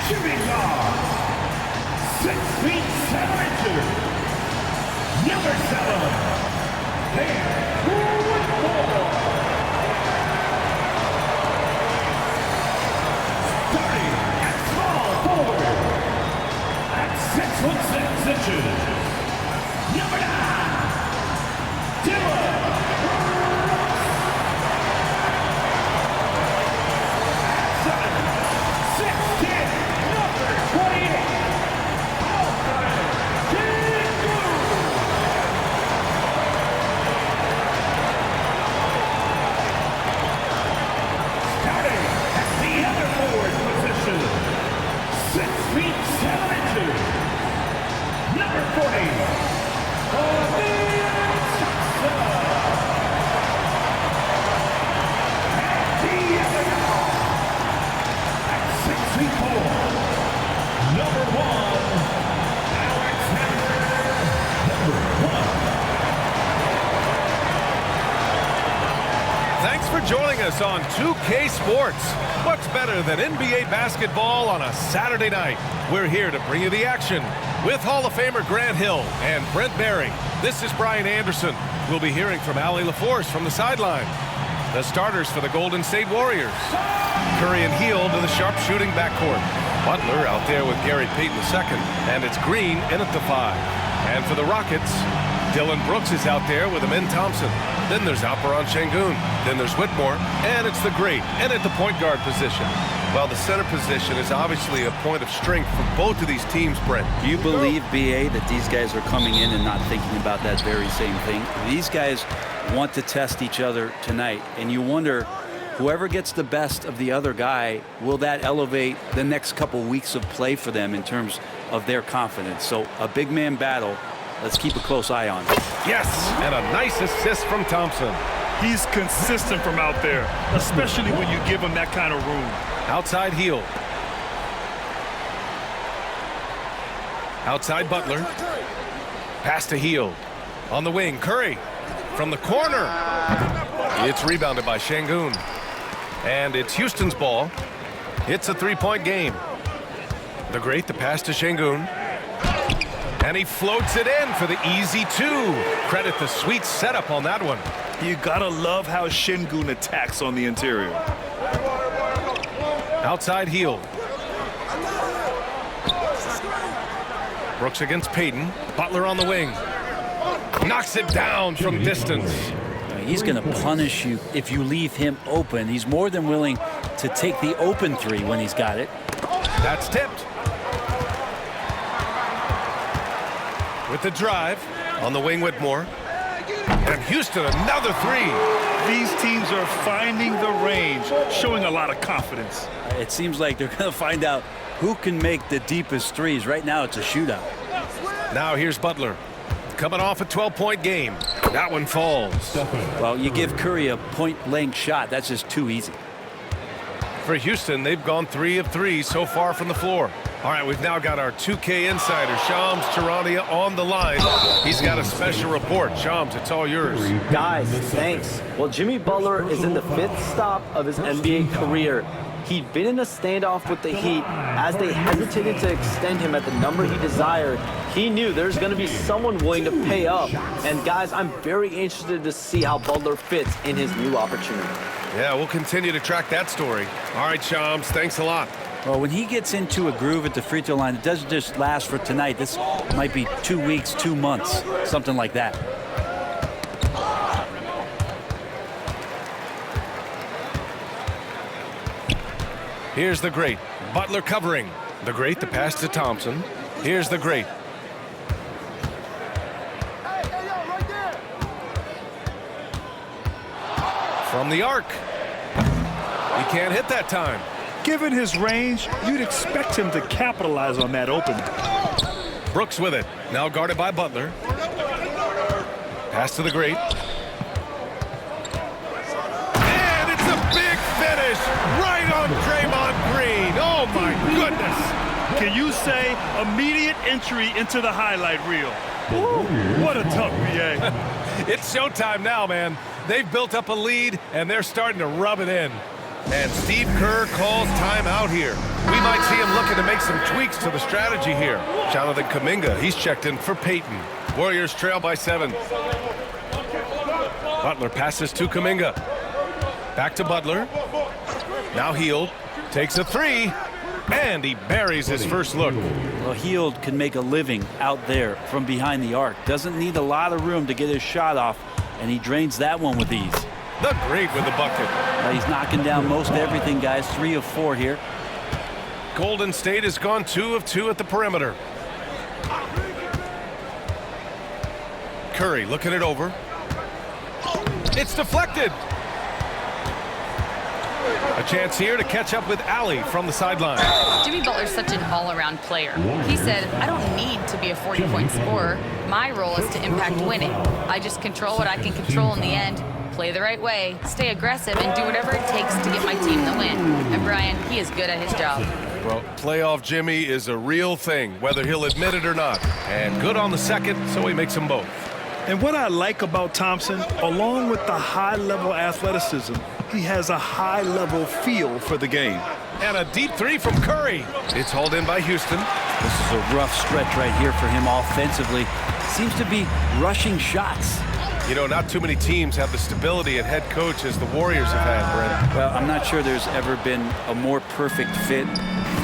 Shooting guard, 6 feet 7 inches, number 7, starting at small forward, at 6 foot 6 inches, number 9, Dylan. Thanks for joining us on 2K Sports. What's better than NBA basketball on a Saturday night? We're here to bring you the action with Hall of Famer Grant Hill and Brent Barry. This is Brian Anderson. We'll be hearing from Allie LaForce from the sideline. The starters for the Golden State Warriors. Curry and Hield in the sharpshooting backcourt. Butler out there with Gary Payton II, and it's Green in at the 5. And for the Rockets, Dylan Brooks is out there with Amin Thompson. Then there's Alperen Şengün. Then there's Whitmore. And it's the great and at the point guard position. Well, the center position is obviously a point of strength for both of these teams, Brent. Do you believe, B.A., that these guys are coming in and not thinking about that very same thing? These guys want to test each other tonight, and you wonder, whoever gets the best of the other guy, will that elevate the next couple weeks of play for them in terms of their confidence? So a big man battle. Let's keep a close eye on it. Yes, and a nice assist from Thompson. He's consistent from out there, especially when you give him that kind of room. Outside Hield. Outside Butler. Pass to Hield. On the wing, Curry. From the corner. It's rebounded by Şengün. And it's Houston's ball. It's a three-point game. The great, the pass to Şengün. And he floats it in for the easy 2. Credit the sweet setup on that one. You gotta love how Şengün attacks on the interior. Outside Hield. Brooks against Payton. Butler on the wing. Knocks it down from distance. He's going to punish you if you leave him open. He's more than willing to take the open 3 when he's got it. That's tipped. With the drive. On the wing, Whitmore. And Houston, another 3. These teams are finding the range, showing a lot of confidence. It seems like they're going to find out who can make the deepest threes. Right now, it's a shootout. Now here's Butler. Coming off a 12-point game. That one falls. Well, you give Curry a point-blank shot. That's just too easy. For Houston, they've gone 3 of 3 so far from the floor. All right, we've now got our 2K insider, Shams Charania, on the line. He's got a special report. Shams, it's all yours. Guys, thanks. Well, Jimmy Butler is in the 5th stop of his NBA career. He'd been in a standoff with the Heat. As they hesitated to extend him at the number he desired, he knew there's going to be someone willing to pay up. And guys, I'm very interested to see how Butler fits in his new opportunity. Yeah, we'll continue to track that story. All right, Shams, thanks a lot. Well, when he gets into a groove at the free throw line, it doesn't just last for tonight. This might be 2 weeks, 2 months, something like that. Here's the great. Butler covering. The great, the pass to Thompson. Here's the great. From the arc. He can't hit that time. Given his range, you'd expect him to capitalize on that opening. Brooks with it. Now guarded by Butler. Pass to the great. And it's a big finish right on Draymond Green. Oh, my goodness. Can you say immediate entry into the highlight reel? Woo, what a tough BA. It's showtime now, man. They've built up a lead, and they're starting to rub it in. And Steve Kerr calls timeout here. We might see him looking to make some tweaks to the strategy here. Jonathan Kuminga, he's checked in for Peyton. Warriors trail by 7. Butler passes to Kuminga. Back to Butler. Now Hield takes a 3, and he buries his first look. Well, Hield can make a living out there from behind the arc. Doesn't need a lot of room to get his shot off, and he drains that one with ease. The great with the bucket. He's knocking down most everything, guys. 3 of 4 here. Golden State has gone 2 of 2 at the perimeter. Curry looking it over. It's deflected. A chance here to catch up with Allie from the sideline. Jimmy Butler's such an all-around player. He said, I don't need to be a 40-point scorer. My role is to impact winning. I just control what I can control in the end. Play the right way, stay aggressive, and do whatever it takes to get my team the win. And Brian, he is good at his job. Well, playoff Jimmy is a real thing, whether he'll admit it or not. And good on the second, so he makes them both. And what I like about Thompson, along with the high-level athleticism, he has a high-level feel for the game. And a deep 3 from Curry. It's hauled in by Houston. This is a rough stretch right here for him offensively. Seems to be rushing shots. You know, not too many teams have the stability at head coach as the Warriors have had, Brent. Well, I'm not sure there's ever been a more perfect fit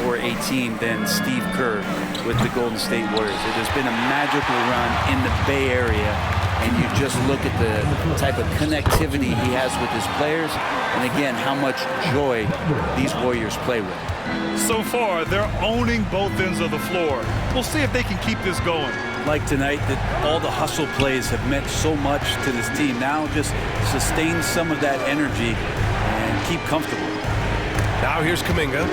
for a team than Steve Kerr with the Golden State Warriors. It has been a magical run in the Bay Area, and you just look at the type of connectivity he has with his players, and again, how much joy these Warriors play with. So far, they're owning both ends of the floor. We'll see if they can keep this going. Like tonight, that all the hustle plays have meant so much to this team. Now just sustain some of that energy and keep comfortable. Now here's Kuminga.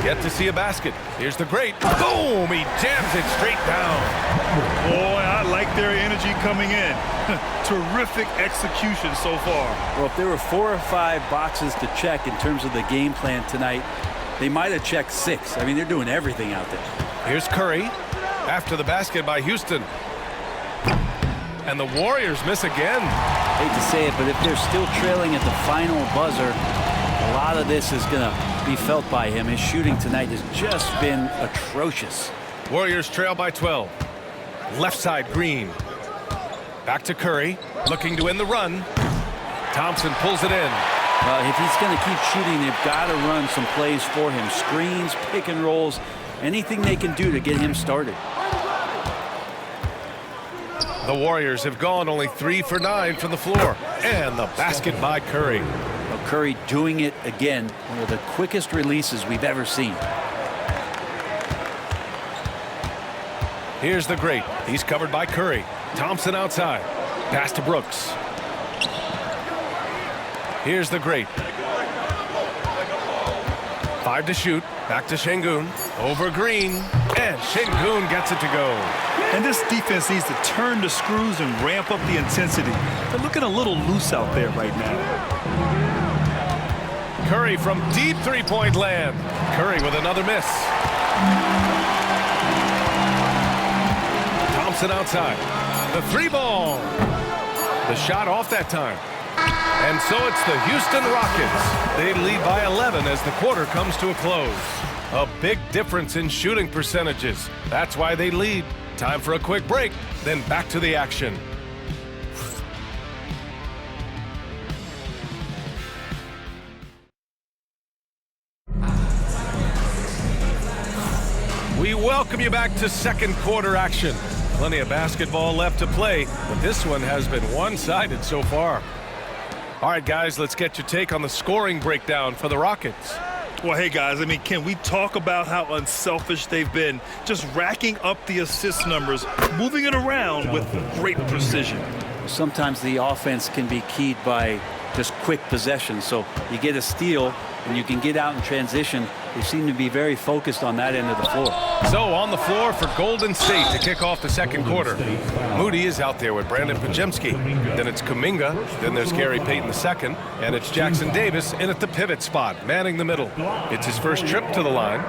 Yet to see a basket. Here's the great. Boom! He jams it straight down. Boy, I like their energy coming in. Terrific execution so far. Well, if there were 4 or 5 boxes to check in terms of the game plan tonight, they might have checked 6. I mean, they're doing everything out there. Here's Curry. After the basket by Houston. And the Warriors miss again. Hate to say it, but if they're still trailing at the final buzzer, a lot of this is going to be felt by him. His shooting tonight has just been atrocious. Warriors trail by 12. Left side, Green. Back to Curry, looking to end the run. Thompson pulls it in. Well, if he's going to keep shooting, they've got to run some plays for him. Screens, pick and rolls, anything they can do to get him started. The Warriors have gone only 3 for 9 from the floor. And the basket by Curry. Well, Curry doing it again. One of the quickest releases we've ever seen. Here's the great. He's covered by Curry. Thompson outside. Pass to Brooks. Here's the great. 5 to shoot. Back to Şengün. Over Green. And Şengün gets it to go. And this defense needs to turn the screws and ramp up the intensity. They're looking a little loose out there right now. Curry from deep three-point land. Curry with another miss. Thompson outside. The 3-ball. The shot off that time. And so it's the Houston Rockets. They lead by 11 as the quarter comes to a close. A big difference in shooting percentages. That's why they lead. Time for a quick break, then back to the action. We welcome you back to second quarter action. Plenty of basketball left to play, but this one has been one-sided so far. All right, guys, let's get your take on the scoring breakdown for the Rockets. Well, hey, guys, I mean, can we talk about how unselfish they've been? Just racking up the assist numbers, moving it around with great precision. Sometimes the offense can be keyed by just quick possession. So you get a steal and you can get out in transition. They seem to be very focused on that end of the floor. So on the floor for Golden State to kick off the second quarter. Moody is out there with Brandon Pajemski. Then it's Kuminga. Then there's Gary Payton II. And it's Jackson Davis in at the pivot spot, manning the middle. It's his first trip to the line.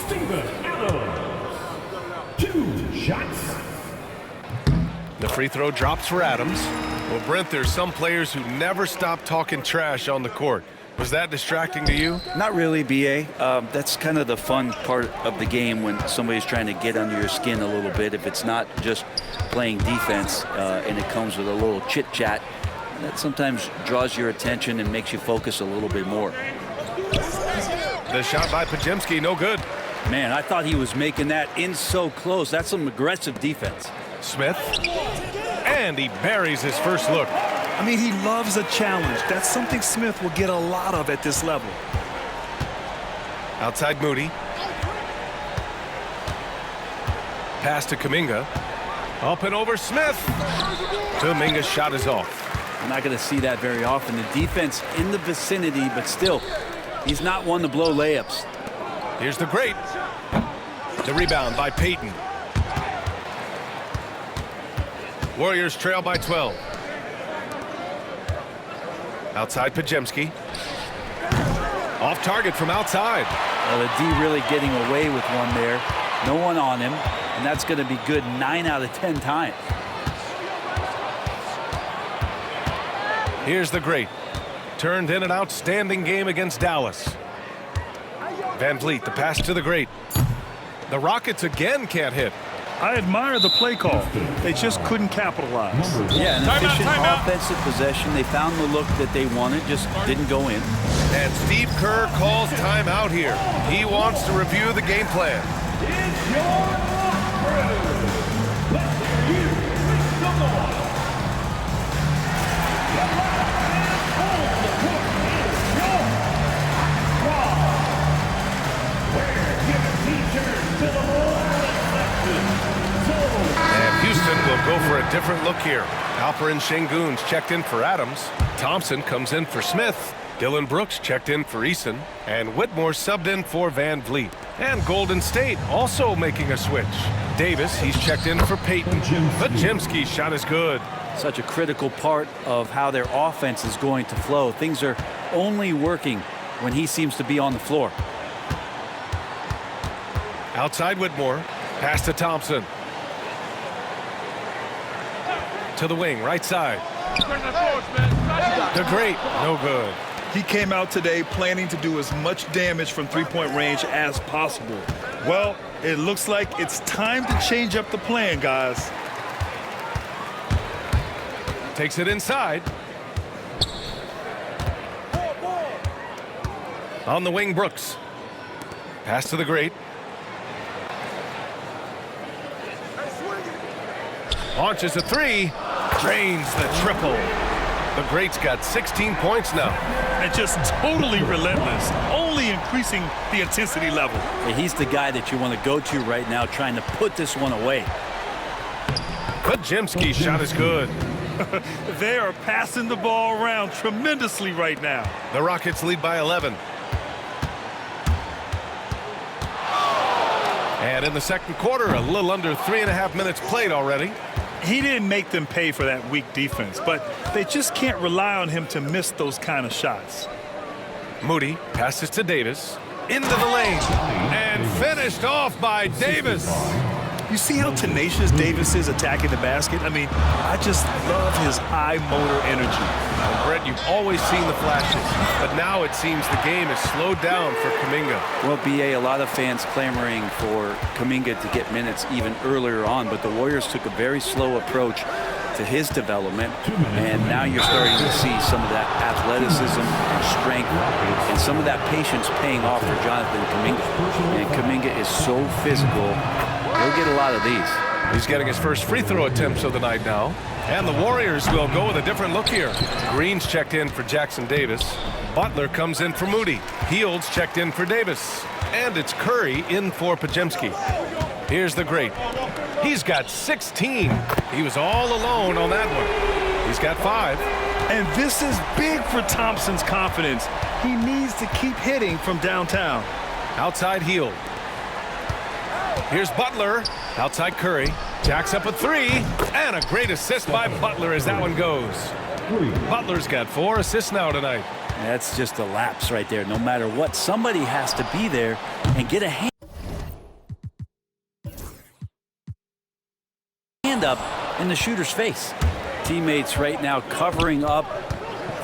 Steven Adams. 2 shots. The free throw drops for Adams. Well, Brent, there's some players who never stop talking trash on the court. Was that distracting to you? Not really, B.A. That's kind of the fun part of the game when somebody's trying to get under your skin a little bit. If it's not just playing defense and it comes with a little chit-chat, that sometimes draws your attention and makes you focus a little bit more. The shot by Pajemski, no good. Man, I thought he was making that in so close. That's some aggressive defense. Smith. And he buries his first look. I mean, he loves a challenge. That's something Smith will get a lot of at this level. Outside Moody. Pass to Kuminga. Up and over Smith. Kuminga's shot is off. We're not going to see that very often. The defense in the vicinity, but still, he's not one to blow layups. Here's the great. The rebound by Payton. Warriors trail by 12. Outside Pajemski. Off target from outside. Well, the D really getting away with one there. No one on him, and that's going to be good 9 out of 10 times. Here's the great. Turned in an outstanding game against Dallas. Van Vliet, the pass to the great. The Rockets again can't hit. I admire the play call. They just couldn't capitalize. Yeah, an efficient offensive possession. They found the look that they wanted, just didn't go in. And Steve Kerr calls timeout here. He wants to review the game plan. It's your locker room. Let's hear you make some noise. The last man on the court is your squad. We're giving t-shirts to the loyalist section. And Houston will go for a different look here. Alperen Şengün's checked in for Adams. Thompson comes in for Smith. Dylan Brooks checked in for Eason. And Whitmore subbed in for Van Vliet. And Golden State also making a switch. Davis, he's checked in for Payton. Pajemski's shot is good. Such a critical part of how their offense is going to flow. Things are only working when he seems to be on the floor. Outside Whitmore. Pass to Thompson. To the wing, right side. The great, no good. He came out today planning to do as much damage from three-point range as possible. Well, it looks like it's time to change up the plan, guys. Takes it inside. On the wing, Brooks. Pass to the great. Launches a three. Drains the triple. The great's got 16 points now. And just totally relentless, only increasing the intensity level. He's the guy that you want to go to right now, trying to put this one away. Pajemski's shot is good. They are passing the ball around tremendously right now. The Rockets lead by 11. And in the second quarter, a little under 3.5 minutes played already. He didn't make them pay for that weak defense, but they just can't rely on him to miss those kind of shots. Moody passes to Davis. Into the lane. And finished off by Davis. You see how tenacious Davis is attacking the basket? I mean, I just love his high motor energy. Well, Brett, you've always seen the flashes, but now it seems the game is slowed down for Kuminga. Well, B.A., a lot of fans clamoring for Kuminga to get minutes even earlier on, but the Warriors took a very slow approach to his development, and now you're starting to see some of that athleticism and strength and some of that patience paying off for Jonathan Kuminga. And Kuminga is so physical. He'll get a lot of these. He's getting his first free throw attempts of the night now. And the Warriors will go with a different look here. Green's checked in for Jackson Davis. Butler comes in for Moody. Heald's checked in for Davis. And it's Curry in for Pajemski. Here's the great. He's got 16. He was all alone on that one. He's got 5. And this is big for Thompson's confidence. He needs to keep hitting from downtown. Outside heel. Here's Butler. Outside Curry. Jacks up a three. And a great assist by Butler as that one goes. Butler's got 4 assists now tonight. That's just a lapse right there. No matter what, somebody has to be there and get a hand up in the shooter's face. Teammates right now covering up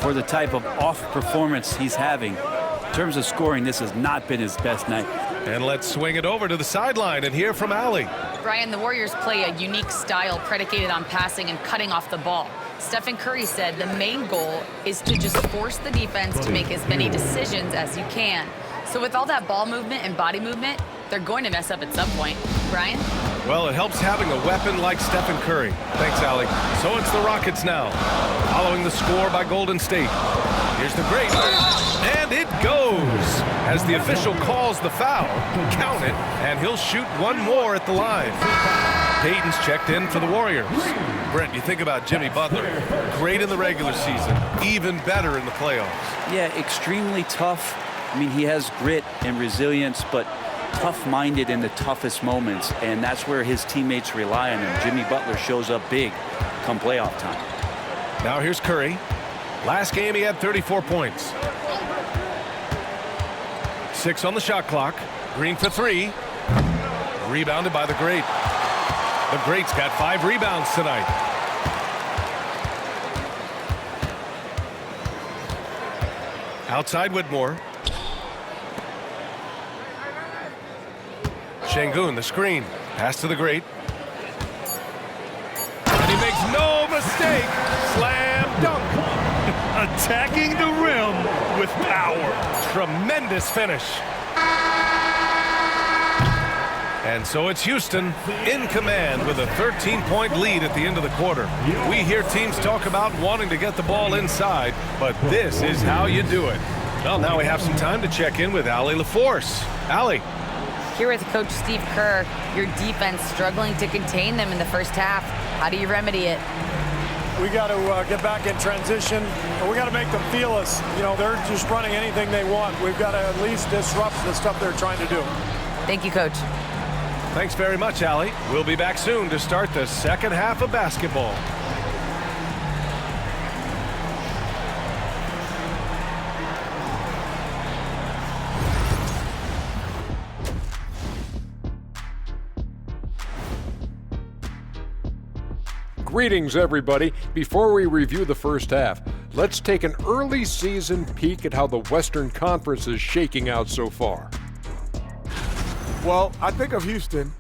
for the type of off performance he's having. In terms of scoring, this has not been his best night. And let's swing it over to the sideline and hear from Allie. Brian, the Warriors play a unique style predicated on passing and cutting off the ball. Stephen Curry said the main goal is to just force the defense to make as many decisions as you can. So with all that ball movement and body movement, they're going to mess up at some point. Brian? Well, it helps having a weapon like Stephen Curry. Thanks, Allie. So it's the Rockets now, following the score by Golden State. Here's the great, and it goes. As the official calls the foul, count it, and he'll shoot one more at the line. Payton's checked in for the Warriors. Brent, you think about Jimmy Butler. Great in the regular season, even better in the playoffs. Yeah, extremely tough. I mean, he has grit and resilience, but tough-minded in the toughest moments, and that's where his teammates rely on him. Jimmy Butler shows up big come playoff time. Now here's Curry. Last game he had 34 points. 6 on the shot clock. Green for 3. Rebounded by the Great. The Great's got 5 rebounds tonight. Outside Whitmore. Şengün, the screen. Pass to the Great. And he makes no mistake. Slam dunk. Attacking the rim with power. Tremendous finish. And so it's Houston in command with a 13-point lead at the end of the quarter. We hear teams talk about wanting to get the ball inside, but this is how you do it. Well, now we have some time to check in with Allie LaForce. Allie. Here with Coach Steve Kerr, your defense struggling to contain them in the first half. How do you remedy it? We got to get back in transition. We got to make them feel us. You know, they're just running anything they want. We've got to at least disrupt the stuff they're trying to do. Thank you, Coach. Thanks very much, Allie. We'll be back soon to start the second half of basketball. Greetings, everybody. Before we review the first half, let's take an early season peek at how the Western Conference is shaking out so far. Well, I think of Houston.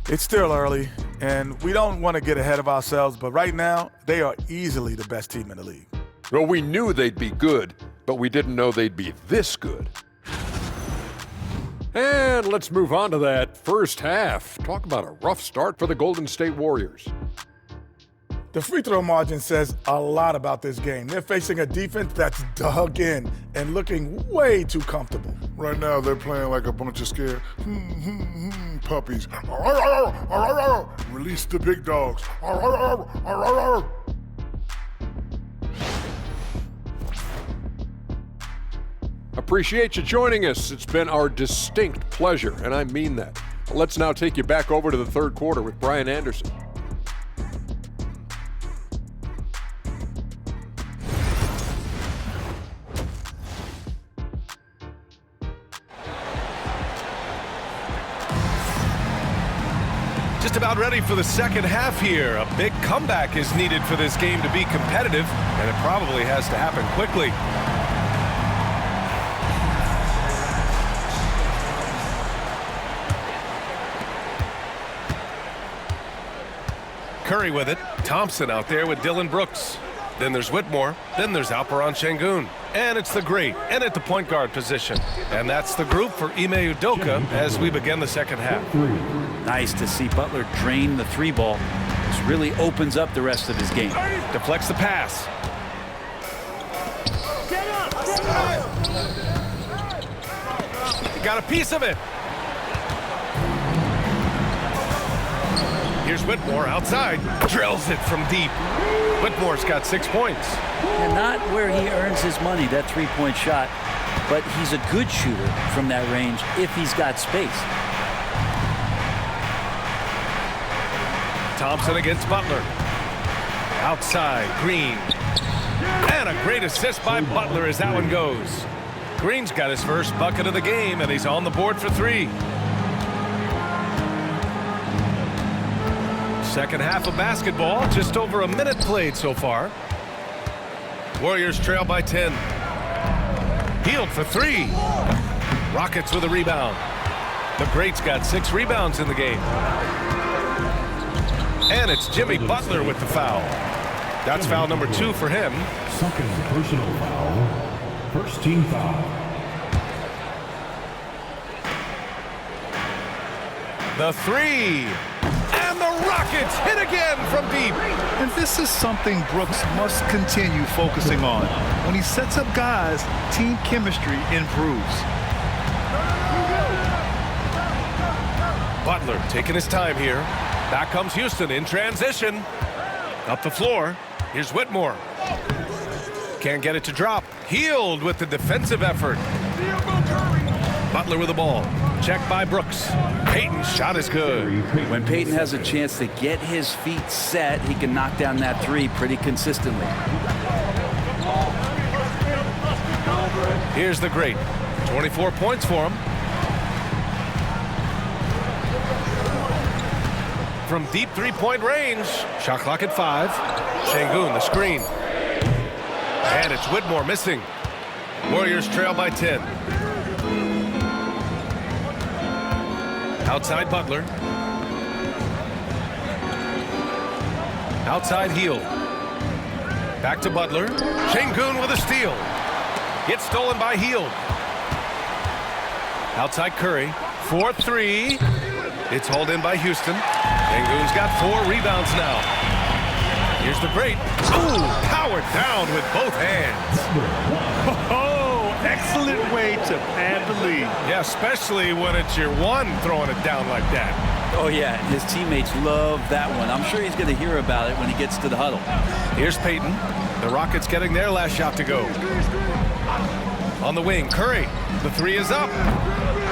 It's still early, and we don't want to get ahead of ourselves, but right now, they are easily the best team in the league. Well, we knew they'd be good, but we didn't know they'd be this good. And let's move on to that first half. Talk about a rough start for the Golden State Warriors. The free throw margin says a lot about this game. They're facing a defense that's dug in and looking way too comfortable. Right now, they're playing like a bunch of scared puppies. Release the big dogs. Appreciate you joining us. It's been our distinct pleasure, and I mean that. Let's now take you back over to the third quarter with Brian Anderson. Just about ready for the second half here. A big comeback is needed for this game to be competitive, and it probably has to happen quickly. Curry with it. Thompson out there with Dylan Brooks. Then there's Whitmore. Then there's Alperen Şengün. And it's the Great, and at the point guard position. And that's the group for Ime Udoka as we begin the second half. Nice to see Butler drain the three ball. This really opens up the rest of his game. Deflects the pass. He got a piece of it. Here's Whitmore outside. Drills it from deep. Whitmore's got 6 points. And not where he earns his money, that three-point shot, but he's a good shooter from that range if he's got space. Thompson against Butler. Outside, Green. And a great assist by Butler as that one goes. Green's got his first bucket of the game, and he's on the board for 3. Second half of basketball, just over a minute played so far. Warriors trail by 10. Hield for 3. Rockets with a rebound. The Greats got 6 rebounds in the game. And it's Jimmy Butler with the foul. That's foul number 2 for him. Second personal foul. First team foul. The 3. And the Rockets hit again from deep. And this is something Brooks must continue focusing on. When he sets up guys, team chemistry improves. Butler taking his time here. Back comes Houston in transition. Up the floor. Here's Whitmore. Can't get it to drop. Hield with the defensive effort. Butler with the ball. Checked by Brooks. Payton's shot is good. When Payton has a chance to get his feet set, he can knock down that 3 pretty consistently. Here's the Great. 24 points for him. From deep three-point range. Shot clock at 5. Şengün, the screen. And it's Whitmore missing. Warriors trail by 10. Outside Butler. Outside Hield. Back to Butler. Şengün with a steal. Gets stolen by Hield. Outside Curry. 4-3. It's hauled in by Houston. Şengün's got 4 rebounds now. Here's the Great. Ooh, powered down with both hands. Oh, excellent way to pad the lead. Yeah, especially when it's your one throwing it down like that. Oh, yeah, his teammates love that one. I'm sure he's going to hear about it when he gets to the huddle. Here's Payton. The Rockets getting their last shot to go. On the wing, Curry. The 3 is up.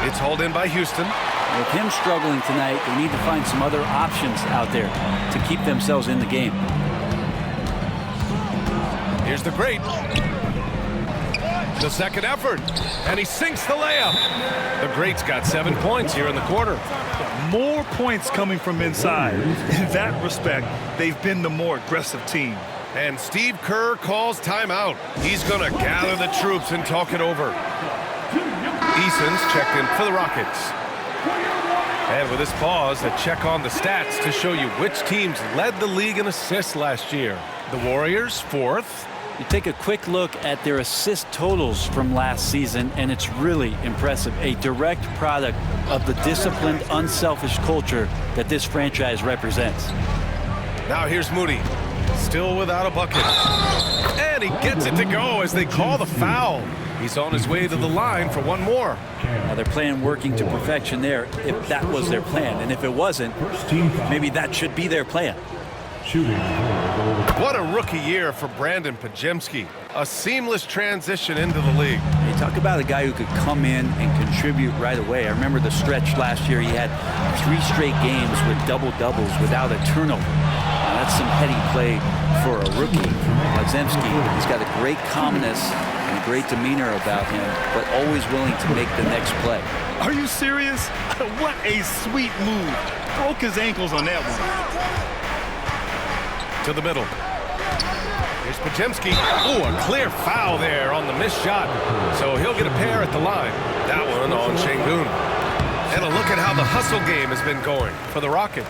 It's hauled in by Houston. With him struggling tonight, they need to find some other options out there to keep themselves in the game. Here's the Great. The second effort. And he sinks the layup. The Great's got 7 points here in the quarter. More points coming from inside. In that respect, they've been the more aggressive team. And Steve Kerr calls timeout. He's going to gather the troops and talk it over. Eason's checked in for the Rockets. And with this pause, a check on the stats to show you which teams led the league in assists last year. The Warriors, 4th. You take a quick look at their assist totals from last season, and it's really impressive. A direct product of the disciplined, unselfish culture that this franchise represents. Now here's Moody. Still without a bucket. And he gets it to go as they call the foul. He's on his way to the line for one more. Now they're playing working to perfection there if that was their plan. And if it wasn't, maybe that should be their plan. What a rookie year for Brandon Podziemski. A seamless transition into the league. You talk about a guy who could come in and contribute right away. I remember the stretch last year. He had 3 straight games with double-doubles without a turnover. Now, that's some heady play for a rookie. Podziemski, he's got a great calmness and a great demeanor about him, but always willing to make the next play. Are you serious? What a sweet move. Broke his ankles on that one. To the middle. Here's Podziemski. Oh, a clear foul there on the missed shot. So he'll get a pair at the line. That one on Şengün. And a look at how the hustle game has been going for the Rockets.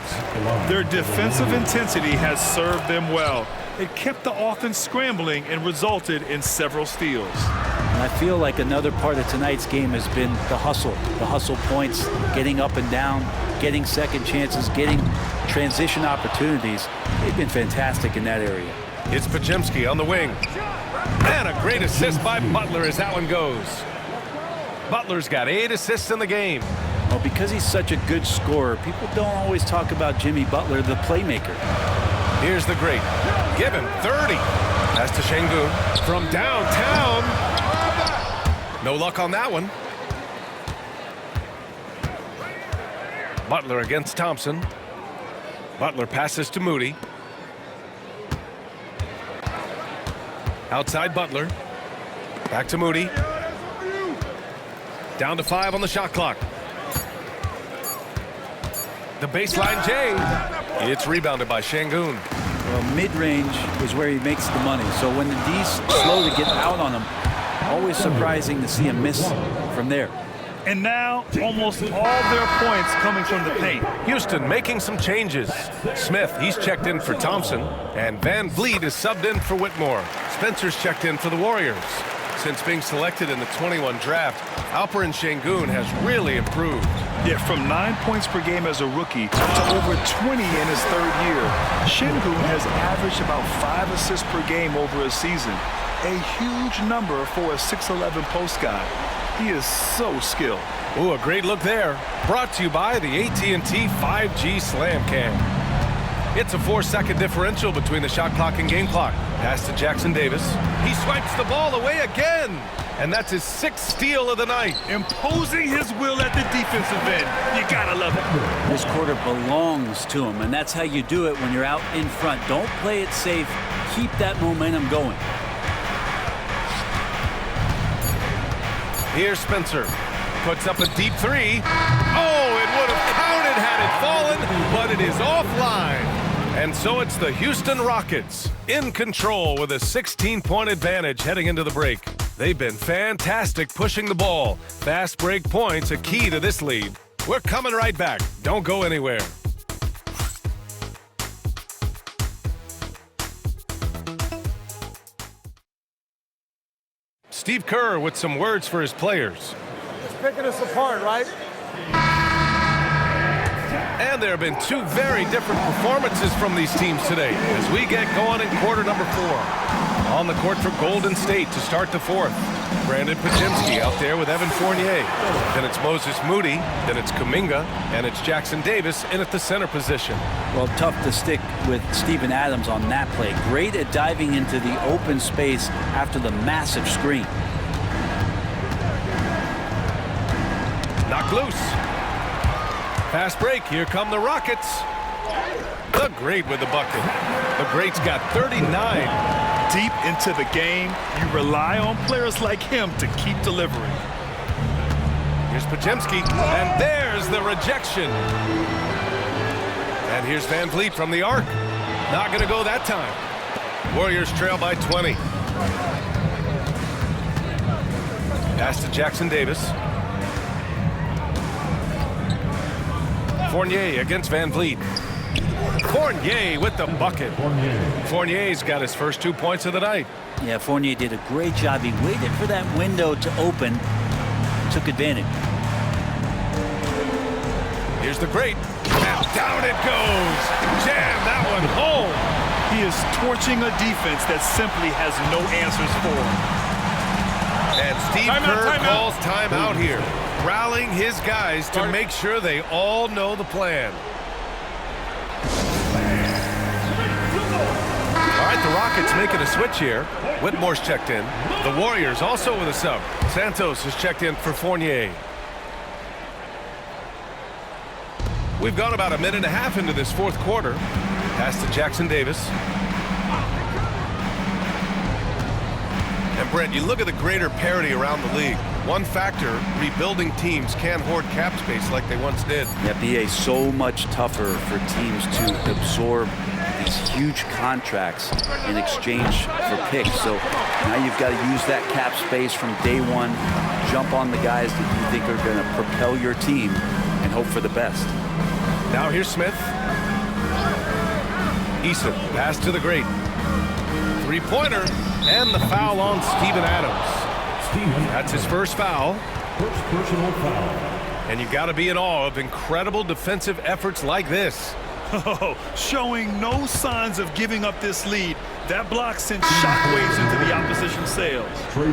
Their defensive intensity has served them well. It kept the offense scrambling and resulted in several steals. And I feel like another part of tonight's game has been the hustle points, getting up and down, getting second chances, getting transition opportunities. They've been fantastic in that area. It's Podziemski on the wing. And a great assist by Butler as that one goes. Butler's got 8 assists in the game. Well, because he's such a good scorer, people don't always talk about Jimmy Butler, the playmaker. Here's the great. Give him 30. Pass to Şengün from downtown. No luck on that one. Butler against Thompson. Butler passes to Moody. Outside Butler. Back to Moody. Down to 5 on the shot clock. The baseline J. It's rebounded by Şengün. Well, mid-range is where he makes the money. So when the D's slow to get out on him, always surprising to see him miss from there. And now, almost all their points coming from the paint. Houston making some changes. Smith, he's checked in for Thompson. And Van Vliet is subbed in for Whitmore. Spencer's checked in for the Warriors. Since being selected in the 21 draft, Alperen Şengün has really improved. Yeah, from 9 points per game as a rookie to over 20 in his third year, Şengün has averaged about 5 assists per game over a season. A huge number for a 6'11 post guy. He is so skilled. Ooh, a great look there. Brought to you by the AT&T 5G Slam Cam. It's a 4-second differential between the shot clock and game clock. Pass to Jackson Davis. He swipes the ball away again. And that's his 6th steal of the night. Imposing his will at the defensive end. You gotta love it. This quarter belongs to him, and that's how you do it when you're out in front. Don't play it safe. Keep that momentum going. Here's Spencer. Puts up a deep 3. Oh, it would have counted had it fallen, but it is offline. And so it's the Houston Rockets in control with a 16-point advantage heading into the break. They've been fantastic pushing the ball. Fast break points a key to this lead. We're coming right back. Don't go anywhere. Steve Kerr with some words for his players. It's picking us apart, right? And there have been 2 very different performances from these teams today as we get going in quarter number 4. On the court for Golden State to start the 4th. Brandon Podziemski out there with Evan Fournier. Then it's Moses Moody, then it's Kuminga, and it's Jackson Davis in at the center position. Well, tough to stick with Steven Adams on that play. Great at diving into the open space after the massive screen. Knocked loose. Fast break. Here come the Rockets. The Great with the bucket. The Great's got 39. Deep into the game, you rely on players like him to keep delivering. Here's Podziemski, and there's the rejection. And here's Van Vliet from the arc. Not going to go that time. Warriors trail by 20. Pass to Jackson Davis. Fournier against Van Vliet. Fournier with the bucket. Fournier's got his first 2 points of the night. Yeah, Fournier did a great job. He waited for that window to open, took advantage. Here's the Great, and down it goes. Jam that one home. He is torching a defense that simply has no answers for him. And Steve Kerr calls timeout here, rallying his guys to make sure they all know the plan. All right, the Rockets making a switch here. Whitmore's checked in. The Warriors also with a sub. Santos is checked in for Fournier. We've gone about a minute and a half into this 4th quarter. Pass to Jackson Davis. And Brent, you look at the greater parity around the league. One factor, rebuilding teams can't hoard cap space like they once did. Yeah, BA, so much tougher for teams to absorb these huge contracts in exchange for picks. So now you've got to use that cap space from day one, jump on the guys that you think are going to propel your team and hope for the best. Now here's Smith. Eason, pass to the Great. 3-pointer, and the foul on Steven Adams. That's his first foul. First personal foul. And you got to be in awe of incredible defensive efforts like this. Oh, showing no signs of giving up this lead. That block sent shockwaves into the opposition sails.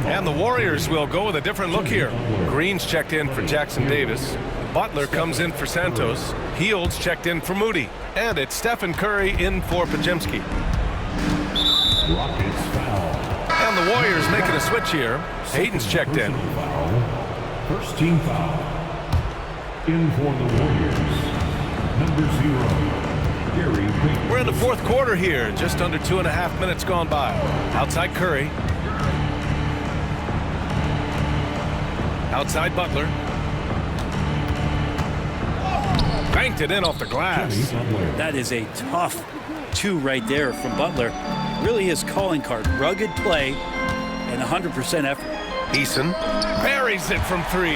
And the Warriors will go with a different look here. Green's checked in for Jackson Davis. Butler comes in for Santos. Hield's checked in for Moody. And it's Stephen Curry in for Pajemski. Rockets foul. And the Warriors making a switch here. Hayden's checked in. First team foul. In for the Warriors. Number 0, Gary Payton. We're in the fourth quarter here. Just under 2.5 minutes gone by. Outside Curry. Outside Butler. Banked it in off the glass. That is a tough 2 right there from Butler. Really his calling card. Rugged play and 100% effort. Eason buries it from 3.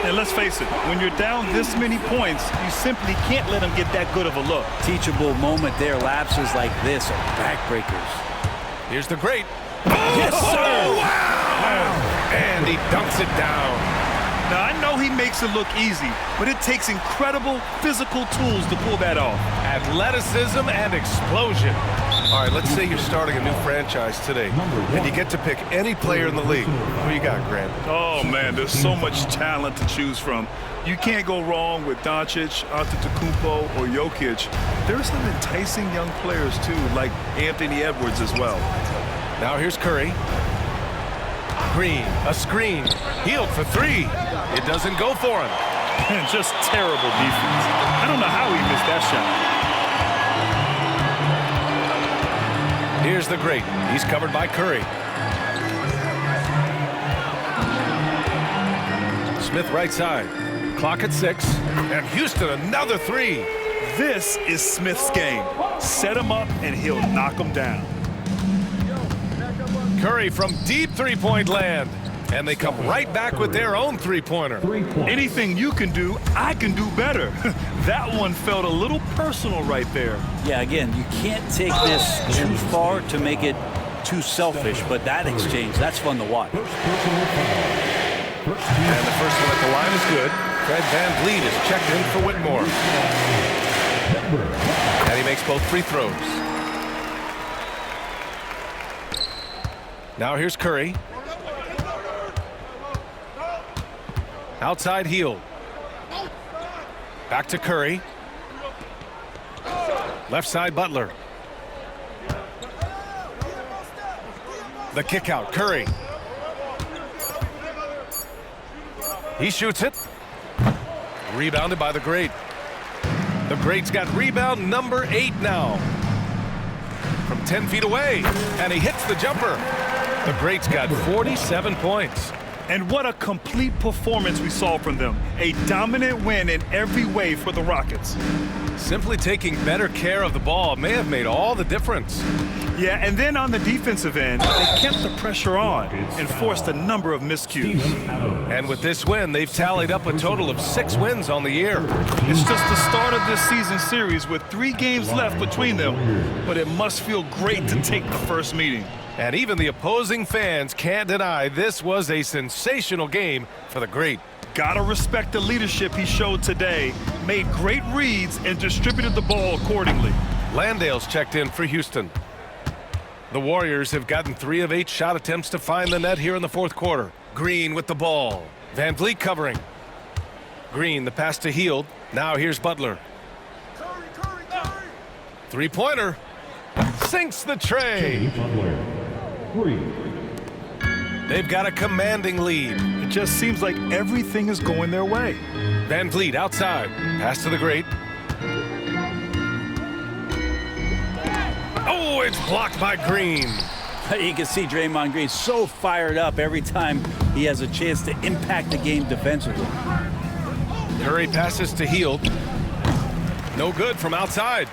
And let's face it, when you're down this many points, you simply can't let them get that good of a look. Teachable moment there. Lapses like this are backbreakers. Here's the great. Yes, sir. Wow. And he dunks it down. Now, I know he makes it look easy, but it takes incredible physical tools to pull that off. Athleticism and explosion. All right, let's say you're starting a new franchise today, and you get to pick any player in the league. Who you got, Grant? Oh, man, there's so much talent to choose from. You can't go wrong with Doncic, Antetokounmpo, or Jokic. There's some enticing young players, too, like Anthony Edwards as well. Now here's Curry. Green, a screen. Hield for 3. It doesn't go for him. And just terrible defense. I don't know how he missed that shot. Here's the great. He's covered by Curry. Smith right side. Clock at 6. And Houston another 3. This is Smith's game. Set him up and he'll knock him down. Curry from deep three-point land. And they come right back with their own three-pointer. Anything you can do, I can do better. That one felt a little personal right there. Yeah, again, you can't take this too far to make it too selfish, but that exchange, that's fun to watch. And the first one at the line is good. Fred VanVleet is checked in for Whitmore. And he makes both free throws. Now here's Curry. Outside Hield. Back to Curry. Left side Butler. The kick out, Curry. He shoots it. Rebounded by the great. The great's got rebound number 8 now. From 10 feet away. And he hits the jumper. The great's got 47 points. And what a complete performance we saw from them. A dominant win in every way for the Rockets. Simply taking better care of the ball may have made all the difference. Yeah, and then on the defensive end, they kept the pressure on and forced a number of miscues. And with this win, they've tallied up a total of 6 wins on the year. It's just the start of this season series with 3 games left between them, but it must feel great to take the first meeting. And even the opposing fans can't deny this was a sensational game for the great. Gotta respect the leadership he showed today, made great reads, and distributed the ball accordingly. Landale's checked in for Houston. The Warriors have gotten 3 of 8 shot attempts to find the net here in the fourth quarter. Green with the ball. VanVleet covering. Green, the pass to Hield. Now here's Butler. Three-pointer. Sinks the tray. They've got a commanding lead. It just seems like everything is going their way. VanVleet outside. Pass to the great. Oh, it's blocked by Green. You can see Draymond Green so fired up every time he has a chance to impact the game defensively. Curry passes to Hield. No good from outside.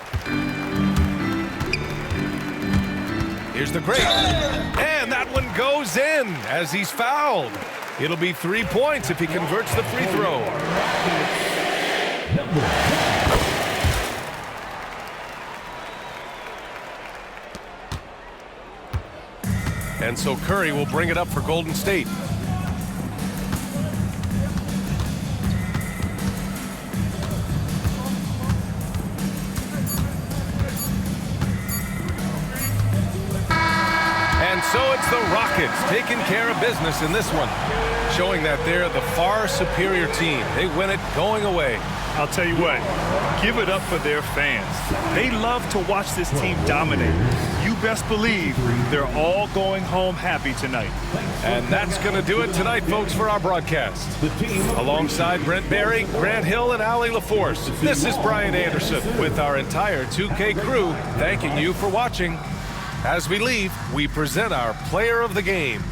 Here's the great. And that one goes in as he's fouled. It'll be 3 points if he converts the free throw. And so Curry will bring it up for Golden State. And so it's the Rockets taking care of business in this one, showing that they're the far superior team. They win it going away. I'll tell you what, give it up for their fans. They love to watch this team dominate. You best believe they're all going home happy tonight. And that's going to do it tonight, folks, for our broadcast. Alongside Brent Barry, Grant Hill, and Allie LaForce, this is Brian Anderson with our entire 2K crew thanking you for watching. As we leave, we present our player of the game.